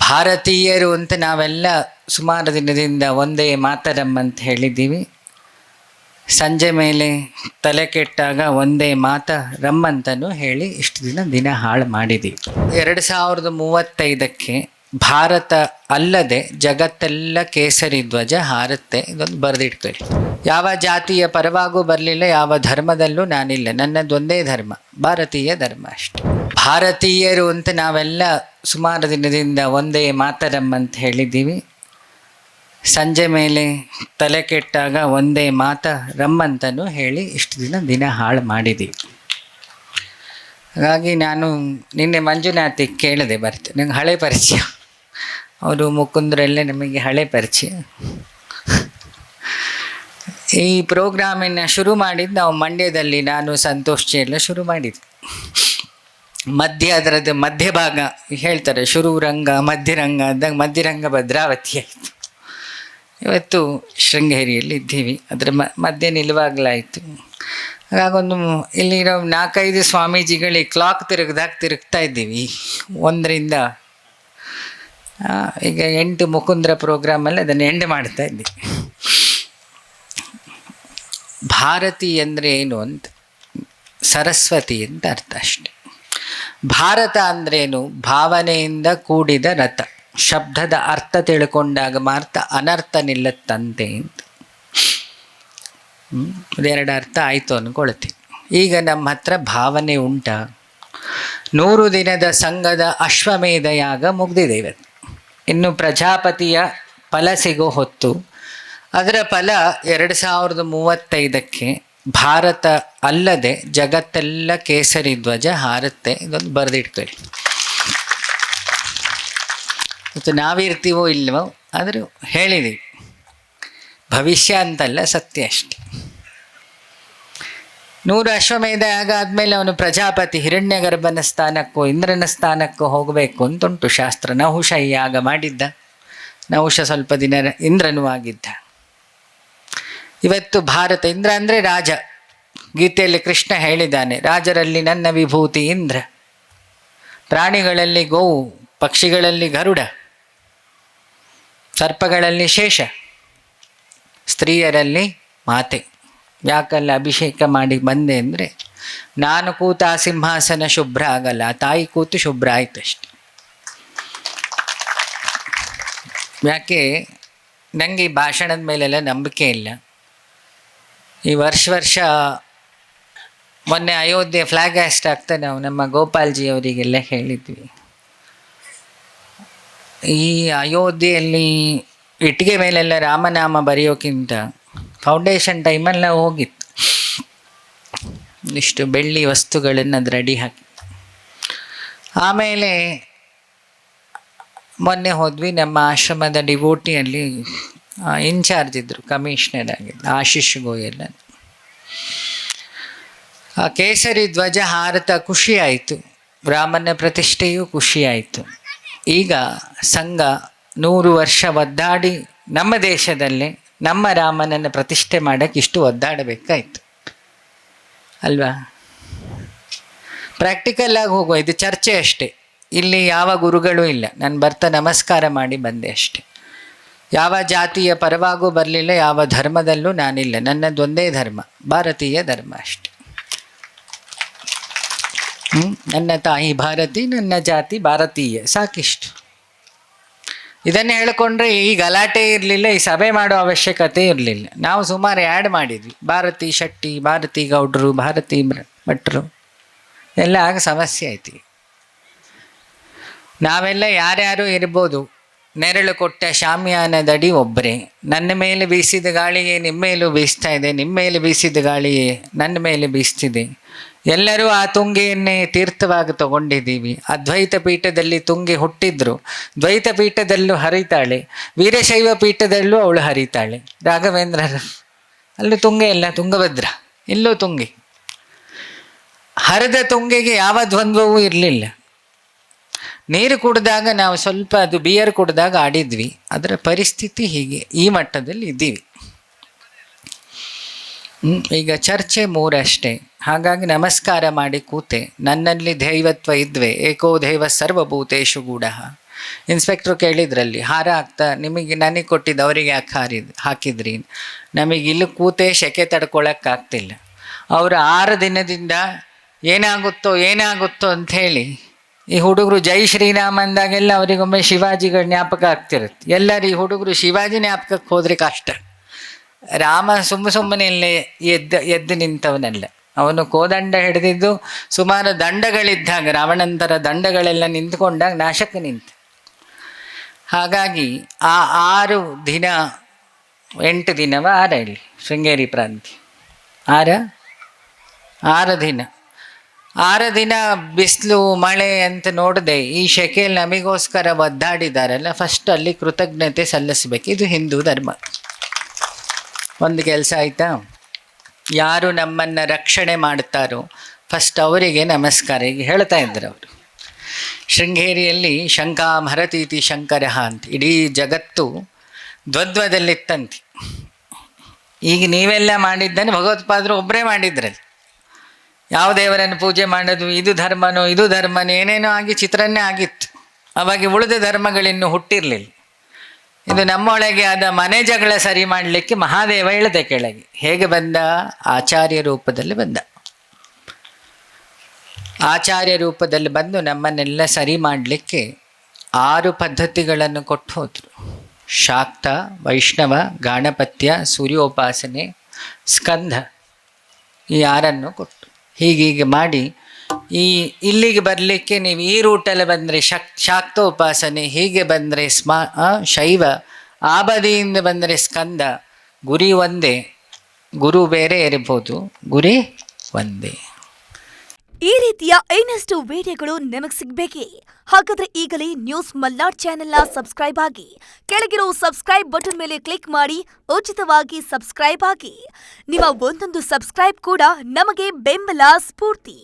ಭಾರತೀಯರು ಅಂತ ನಾವೆಲ್ಲ ಸುಮಾರು ದಿನದಿಂದ ಒಂದೇ ಮಾತರಂ ಅಂತ ಹೇಳಿದ್ದೀವಿ. ಸಂಜೆ ಮೇಲೆ ತಲೆ ಕೆಟ್ಟಾಗ ಒಂದೇ ಮಾತರಂ ಅಂತಲೂ ಹೇಳಿ ಇಷ್ಟು ದಿನ ಹಾಳು ಮಾಡಿದ್ದೀವಿ. 2035ಕ್ಕೆ ಭಾರತ ಅಲ್ಲದೆ ಜಗತ್ತೆಲ್ಲ ಕೇಸರಿ ಧ್ವಜ ಹಾರುತ್ತೆ. ಇದೊಂದು ಬರೆದಿಟ್ಕೊಳ್ಳಿ. ಯಾವ ಜಾತಿಯ ಪರವಾಗೂ ಬರಲಿಲ್ಲ, ಯಾವ ಧರ್ಮದಲ್ಲೂ ನಾನಿಲ್ಲ, ನನ್ನದೊಂದೇ ಧರ್ಮ, ಭಾರತೀಯ ಧರ್ಮ ಅಷ್ಟೆ. ಭಾರತೀಯರು ಅಂತ ನಾವೆಲ್ಲ ಸುಮಾರು ದಿನದಿಂದ ಒಂದೇ ಮಾತರಂ ಅಂತ ಹೇಳಿದ್ದೀವಿ. ಸಂಜೆ ಮೇಲೆ ತಲೆ ಕೆಟ್ಟಾಗ ಒಂದೇ ಮಾತರಂ ಅಂತಲೂ ಹೇಳಿ ಇಷ್ಟು ದಿನ ಹಾಳು ಮಾಡಿದ್ದೀವಿ. ಹಾಗಾಗಿ ನಾನು ನಿನ್ನೆ ಮಂಜುನಾಥಿಗೆ ಕೇಳಿದೆ, ಬರ್ತೆ ನಂಗೆ ಹಳೆ ಪರಿಚಯ, ಅವರು ಮುಕುಂದರಲ್ಲೇ ನಮಗೆ ಹಳೆ ಪರಿಚಯ. ಈ ಪ್ರೋಗ್ರಾಮನ್ನು ಶುರು ಮಾಡಿದ್ದು ನಾವು ಮಂಡ್ಯದಲ್ಲಿ, ನಾನು ಸಂತೋಷ್ ಎಲ್ಲ ಶುರು ಮಾಡಿದ್ವಿ. ಅದರದ್ದು ಮಧ್ಯಭಾಗ ಹೇಳ್ತಾರೆ, ಶುರು ರಂಗ ಮಧ್ಯರಂಗ ಅಂದಾಗ ಮಧ್ಯರಂಗ ಭದ್ರಾವತಿ ಆಯಿತು. ಇವತ್ತು ಶೃಂಗೇರಿಯಲ್ಲಿ ಇದ್ದೀವಿ, ಅದರ ಮಧ್ಯೆ ನಿಲ್ಲುವಾಗಲಾಯಿತು. ಹಾಗಾಗೊಂದು ಇಲ್ಲಿರೋ 4-5 ಸ್ವಾಮೀಜಿಗಳಿಗೆ ಕ್ಲಾಕ್ ತಿರುಗ್ತಾ ಇದ್ದೀವಿ. 1ರಿಂದ ಈಗ 8 ಮುಕುಂದ್ರ ಪ್ರೋಗ್ರಾಮಲ್ಲಿ ಅದನ್ನು ಎಂಡ್ ಮಾಡ್ತಾ ಇದ್ದೀವಿ. ಭಾರತಿ ಅಂದರೆ ಏನು ಅಂತ, ಸರಸ್ವತಿ ಅಂತ ಅರ್ಥ ಅಷ್ಟೆ. ಭಾರತ ಅಂದ್ರೇನು? ಭಾವನೆಯಿಂದ ಕೂಡಿದ ರಥ. ಶಬ್ದದ ಅರ್ಥ ತಿಳ್ಕೊಂಡಾಗ ಮಾತ್ರ ಅನರ್ಥ ನಿಲ್ಲತ್ತಂತೆ ಅಂತ. 2 ಅರ್ಥ ಆಯಿತು ಅಂದ್ಕೊಳ್ತೀವಿ. ಈಗ ನಮ್ಮ ಹತ್ರ ಭಾವನೆ ಉಂಟ. 100 ದಿನದ ಸಂಘದ ಅಶ್ವಮೇಧ ಯಾಗ ಮುಗ್ದಿದೆ ಇವತ್ತು. ಇನ್ನು ಪ್ರಜಾಪತಿಯ ಫಲ ಸಿಗೋ ಹೊತ್ತು. ಅದರ ಫಲ 2035ಕ್ಕೆ ಭಾರತ ಅಲ್ಲದೆ ಜಗತ್ತೆಲ್ಲ ಕೇಸರಿ ಧ್ವಜ ಹಾರುತ್ತೆ. ಇದೊಂದು ಬರೆದಿಟ್ಕೊಳ್ಳಿ. ಮತ್ತು ನಾವಿರ್ತೀವೋ ಇಲ್ವೋ ಆದರೂ ಹೇಳಿದ್ದೀವಿ, ಭವಿಷ್ಯ ಅಂತಲ್ಲ, ಸತ್ಯ ಅಷ್ಟೆ. 100 ಅಶ್ವಮೇಧ ಯಾಗ ಆದಮೇಲೆ ಅವನು ಪ್ರಜಾಪತಿ ಹಿರಣ್ಯಗರ್ಭನ ಸ್ಥಾನಕ್ಕೋ ಇಂದ್ರನ ಸ್ಥಾನಕ್ಕೋ ಹೋಗಬೇಕು ಅಂತುಂಟು ಶಾಸ್ತ್ರ. ನಹುಷ ಯಾಗ ಮಾಡಿದ್ದ, ನಹುಷ ಸ್ವಲ್ಪ ದಿನ ಇಂದ್ರನೂ ಆಗಿದ್ದ. ಇವತ್ತು ಭಾರತ, ಇಂದ್ರ ಅಂದರೆ ರಾಜ. ಗೀತೆಯಲ್ಲಿ ಕೃಷ್ಣ ಹೇಳಿದ್ದಾನೆ, ರಾಜರಲ್ಲಿ ನನ್ನ ವಿಭೂತಿ ಇಂದ್ರ, ಪ್ರಾಣಿಗಳಲ್ಲಿ ಗೋವು, ಪಕ್ಷಿಗಳಲ್ಲಿ ಗರುಡ, ಸರ್ಪಗಳಲ್ಲಿ ಶೇಷ, ಸ್ತ್ರೀಯರಲ್ಲಿ ಮಾತೆ. ಯಾಕಲ್ಲ ಅಭಿಷೇಕ ಮಾಡಿ ಬಂದೆ ಅಂದರೆ, ನಾನು ಕೂತ ಆ ಸಿಂಹಾಸನ ಶುಭ್ರ ಆಗಲ್ಲ, ಆ ತಾಯಿ ಕೂತು ಶುಭ್ರ ಆಯ್ತಷ್ಟೆ. ಯಾಕೆ ನನಗೆ ಈ ಭಾಷಣದ ಮೇಲೆಲ್ಲ ನಂಬಿಕೆ ಇಲ್ಲ. ಈ ವರ್ಷ ಮೊನ್ನೆ ಅಯೋಧ್ಯೆ ಫ್ಲಾಗ್ ಹಾಸ್ಟ್ ಆಗ್ತಾ ನಾವು ನಮ್ಮ ಗೋಪಾಲ್ಜಿ ಅವರಿಗೆಲ್ಲ ಹೇಳಿದ್ವಿ. ಈ ಅಯೋಧ್ಯೆಯಲ್ಲಿ ಇಟ್ಟಿಗೆ ಮೇಲೆಲ್ಲ ರಾಮನಾಮ ಬರೆಯೋಕ್ಕಿಂತ ಫೌಂಡೇಶನ್ ಟೈಮಲ್ಲಿ ನಾವು ಹೋಗಿತ್ತು. ಇಷ್ಟು ಬೆಳ್ಳಿ ವಸ್ತುಗಳನ್ನು ಅದು ರೆಡಿ ಹಾಕಿ. ಆಮೇಲೆ ಮೊನ್ನೆ ಹೋದ್ವಿ, ನಮ್ಮ ಆಶ್ರಮದ ಡಿವೋಟಿಯಲ್ಲಿ ಇನ್ಚಾರ್ಜ್ ಇದ್ದರು, ಕಮಿಷನರ್ ಆಗಿದ್ದು ಆಶೀಶ್ ಗೋಯಲ್. ಆ ಕೇಸರಿ ಧ್ವಜ ಹಾರತ ಖುಷಿಯಾಯಿತು, ರಾಮನ ಪ್ರತಿಷ್ಠೆಯೂ ಖುಷಿಯಾಯಿತು. ಈಗ ಸಂಘ 100 ವರ್ಷ ಒದ್ದಾಡಿ ನಮ್ಮ ದೇಶದಲ್ಲೇ ನಮ್ಮ ರಾಮನನ್ನು ಪ್ರತಿಷ್ಠೆ ಮಾಡೋಕ್ಕೆ ಇಷ್ಟು ಒದ್ದಾಡಬೇಕಾಯ್ತು ಅಲ್ವಾ? ಪ್ರಾಕ್ಟಿಕಲ್ ಆಗಿ ಹೋಗುವ, ಇದು ಚರ್ಚೆ ಅಷ್ಟೇ. ಇಲ್ಲಿ ಯಾವ ಗುರುಗಳೂ ಇಲ್ಲ, ನಾನು ಬರ್ತಾ ನಮಸ್ಕಾರ ಮಾಡಿ ಬಂದೆ ಅಷ್ಟೆ. ಯಾವ ಜಾತಿಯ ಪರವಾಗೂ ಬರಲಿಲ್ಲ, ಯಾವ ಧರ್ಮದಲ್ಲೂ ನಾನಿಲ್ಲ, ನನ್ನದೊಂದೇ ಧರ್ಮ, ಭಾರತೀಯ ಧರ್ಮ ಅಷ್ಟೆ. ನನ್ನ ತಾಯಿ ಭಾರತಿ, ನನ್ನ ಜಾತಿ ಭಾರತೀಯ, ಸಾಕಿಷ್ಟು. ಇದನ್ನು ಹೇಳಿಕೊಂಡ್ರೆ ಈ ಗಲಾಟೆ ಇರಲಿಲ್ಲ, ಈ ಸಭೆ ಮಾಡೋ ಅವಶ್ಯಕತೆ ಇರಲಿಲ್ಲ. ನಾವು ಸುಮಾರು ಆ್ಯಡ್ ಮಾಡಿದ್ವಿ, ಭಾರತಿ ಶೆಟ್ಟಿ, ಭಾರತಿ ಗೌಡ್ರು, ಭಾರತಿ ಭಟ್ರು ಎಲ್ಲ. ಆಗ ಸಮಸ್ಯೆ ಆಯ್ತು. ನಾವೆಲ್ಲ ಯಾರ್ಯಾರು ಇರ್ಬೋದು, ನೆರಳು ಕೊಟ್ಟ ಶಾಮ್ಯಾನದಡಿ ಒಬ್ಬರೇ. ನನ್ನ ಮೇಲೆ ಬೀಸಿದ ಗಾಳಿಯೇ ನಿಮ್ಮ ಮೇಲೂ ಬೀಸ್ತಾ ಇದೆ, ನಿಮ್ಮ ಮೇಲೆ ಬೀಸಿದ ಗಾಳಿಯೇ ನನ್ನ ಮೇಲೆ ಬೀಸ್ತಿದೆ. ಎಲ್ಲರೂ ಆ ತುಂಗೆಯನ್ನೇ ತೀರ್ಥವಾಗಿ ತಗೊಂಡಿದ್ದೀವಿ. ಅದ್ವೈತ ಪೀಠದಲ್ಲಿ ತುಂಗೆ ಹುಟ್ಟಿದ್ರು, ದ್ವೈತ ಪೀಠದಲ್ಲೂ ಹರಿತಾಳೆ, ವೀರಶೈವ ಪೀಠದಲ್ಲೂ ಅವಳು ಹರಿತಾಳೆ. ರಾಘವೇಂದ್ರ ಅಲ್ಲೂ ತುಂಗೆ ಇಲ್ಲ, ತುಂಗಭದ್ರ ಇಲ್ಲೂ ತುಂಗೆ. ಹರಿದ ತುಂಗೆಗೆ ಯಾವ ದ್ವಂದ್ವವೂ ಇರಲಿಲ್ಲ. ನೀರು ಕುಡಿದಾಗ ನಾವು ಸ್ವಲ್ಪ ಅದು ಬಿಯರ್ ಕುಡಿದಾಗ ಆಡಿದ್ವಿ, ಅದರ ಪರಿಸ್ಥಿತಿ ಹೀಗೆ, ಈ ಮಟ್ಟದಲ್ಲಿ ಇದ್ದೀವಿ. ಈಗ ಚರ್ಚೆ 3 ಅಷ್ಟೇ. ಹಾಗಾಗಿ ನಮಸ್ಕಾರ ಮಾಡಿ ಕೂತೆ. ನನ್ನಲ್ಲಿ ದೈವತ್ವ ಇದ್ವೆ, ಏಕೋ ದೈವ ಸರ್ವಭೂತೇಶು ಗೂಢ, ಇನ್ಸ್ಪೆಕ್ಟ್ರು ಕೇಳಿದ್ರಲ್ಲಿ, ಹಾರ ನನಗೆ ಕೊಟ್ಟಿದ್ದು ಅವರಿಗೆ ಯಾಕೆ ಹಾಕಿದ್ರಿ? ನಮಗೆ ಇಲ್ಲಿ ಕೂತೇ ಸೆಕೆ ತಡ್ಕೊಳಕ್ಕಾಗ್ತಿಲ್ಲ. ಅವರು 6 ದಿನದಿಂದ ಏನಾಗುತ್ತೋ ಅಂಥೇಳಿ ಈ ಹುಡುಗರು ಜೈ ಶ್ರೀರಾಮ್ ಅಂದಾಗೆಲ್ಲ ಅವರಿಗೊಮ್ಮೆ ಶಿವಾಜಿಗಳ ಜ್ಞಾಪಕ ಆಗ್ತಿರುತ್ತೆ. ಎಲ್ಲರೂ ಈ ಹುಡುಗರು ಶಿವಾಜಿ ಜ್ಞಾಪಕಕ್ಕೆ ಹೋದರೆ ಕಷ್ಟ. ರಾಮ ಸುಮ್ಮನೆ ಇಲ್ಲೇ ಎದ್ದು ನಿಂತವನಲ್ಲ. ಅವನು ಕೋದಂಡ ಹಿಡಿದಿದ್ದು ಸುಮಾರು ದಂಡಗಳಿದ್ದಾಗ, ರಾವಣಂತರ ದಂಡಗಳೆಲ್ಲ ನಿಂತ್ಕೊಂಡಾಗ ನಾಶಕ್ಕೆ ನಿಂತ. ಹಾಗಾಗಿ ಆ 6 ದಿನ 8 ದಿನವ 6 ಹೇಳಿ ಶೃಂಗೇರಿ ಪ್ರಾಂತಿ 6 ದಿನ 6 ದಿನ ಬಿಸಿಲು ಮಳೆ ಅಂತ ನೋಡದೆ ಈ ಶೆಕೆಯಲ್ಲಿ ನಮಗೋಸ್ಕರ ಒದ್ದಾಡಿದಾರಲ್ಲ, ಫಸ್ಟ್ ಅಲ್ಲಿ ಕೃತಜ್ಞತೆ ಸಲ್ಲಿಸ್ಬೇಕು. ಇದು ಹಿಂದೂ ಧರ್ಮ. ಒಂದು ಕೆಲಸ ಆಯಿತಾ? ಯಾರು ನಮ್ಮನ್ನು ರಕ್ಷಣೆ ಮಾಡ್ತಾರೋ ಫಸ್ಟ್ ಅವರಿಗೆ ನಮಸ್ಕಾರ. ಈಗ ಹೇಳ್ತಾ ಇದ್ರು ಅವರು ಶೃಂಗೇರಿಯಲ್ಲಿ ಶಂಕಾಮಹರತೀತಿ ಶಂಕರಃ ಅಂತ. ಇಡೀ ಜಗತ್ತು ದ್ವಂದ್ವದಲ್ಲಿತ್ತಂತೆ. ಈಗ ನೀವೆಲ್ಲ ಮಾಡಿದ್ದನ್ನು ಭಗವತ್ಪಾದರು ಒಬ್ಬರೇ ಮಾಡಿದ್ರಲ್ಲಿ. ಯಾವ ದೇವರನ್ನು ಪೂಜೆ ಮಾಡೋದು, ಇದು ಧರ್ಮನೋ ಏನೇನೋ ಆಗಿ ಚಿತ್ರನೇ ಆಗಿತ್ತು. ಅವಾಗ ಉಳಿದ ಧರ್ಮಗಳಿನ್ನೂ ಹುಟ್ಟಿರಲಿಲ್ಲ. ಇದು ನಮ್ಮೊಳಗೆ ಆದ ಮನೆ ಜಗಳ ಸರಿ ಮಾಡಲಿಕ್ಕೆ ಮಹಾದೇವ ಇಳಿದ ಕೆಳಗೆ. ಹೇಗೆ ಬಂದ? ಆಚಾರ್ಯ ರೂಪದಲ್ಲಿ ಬಂದ. ಆಚಾರ್ಯ ರೂಪದಲ್ಲಿ ಬಂದು ನಮ್ಮನ್ನೆಲ್ಲ ಸರಿ ಮಾಡಲಿಕ್ಕೆ 6 ಪದ್ಧತಿಗಳನ್ನು ಕೊಟ್ಟು ಹೋದರು. ಶಾಕ್ತ, ವೈಷ್ಣವ, ಗಾಣಪತ್ಯ, ಸೂರ್ಯೋಪಾಸನೆ, ಸ್ಕಂಧ, ಈ 6 ಕೊಟ್ಟು ಹೀಗೀಗೆ ಮಾಡಿ ಇಲ್ಲಿಗೆ ಬರಲಿಕ್ಕೆ ನೀವು ಈ ರೂಟಲ್ಲಿ ಬಂದರೆ ಶಾಕ್ತೋಪಾಸನೆ, ಹೀಗೆ ಬಂದರೆ ಶೈವ, ಆ ಬದಿಯಿಂದ ಬಂದರೆ ಸ್ಕಂದ. ಗುರಿ ಒಂದೇ, ಗುರು ಬೇರೆ ಇರಬಹುದು, ಗುರಿ ಒಂದೇ. ಈ ರೀತಿಯ ಇನ್ನಷ್ಟು ವಿಡಿಯೋಗಳು ನಿಮಗೆ ಸಿಗಬೇಕೇ? ಹಾಗಾದ್ರೆ ಈಗಲೇ ನ್ಯೂಸ್ ಮಲ್ನಾಡ್ ಚಾನೆಲ್ನ ಸಬ್ಸ್ಕ್ರೈಬ್ ಆಗಿ, ಕೆಳಗಿರೋ ಸಬ್ಸ್ಕ್ರೈಬ್ ಬಟನ್ ಮೇಲೆ ಕ್ಲಿಕ್ ಮಾಡಿ ಉಚಿತವಾಗಿ ಸಬ್ಸ್ಕ್ರೈಬ್ ಆಗಿ. ನಿಮ್ಮ ಒಂದೊಂದು ಸಬ್ಸ್ಕ್ರೈಬ್ ಕೂಡ ನಮಗೆ ಬೆಂಬಲ, ಸ್ಫೂರ್ತಿ.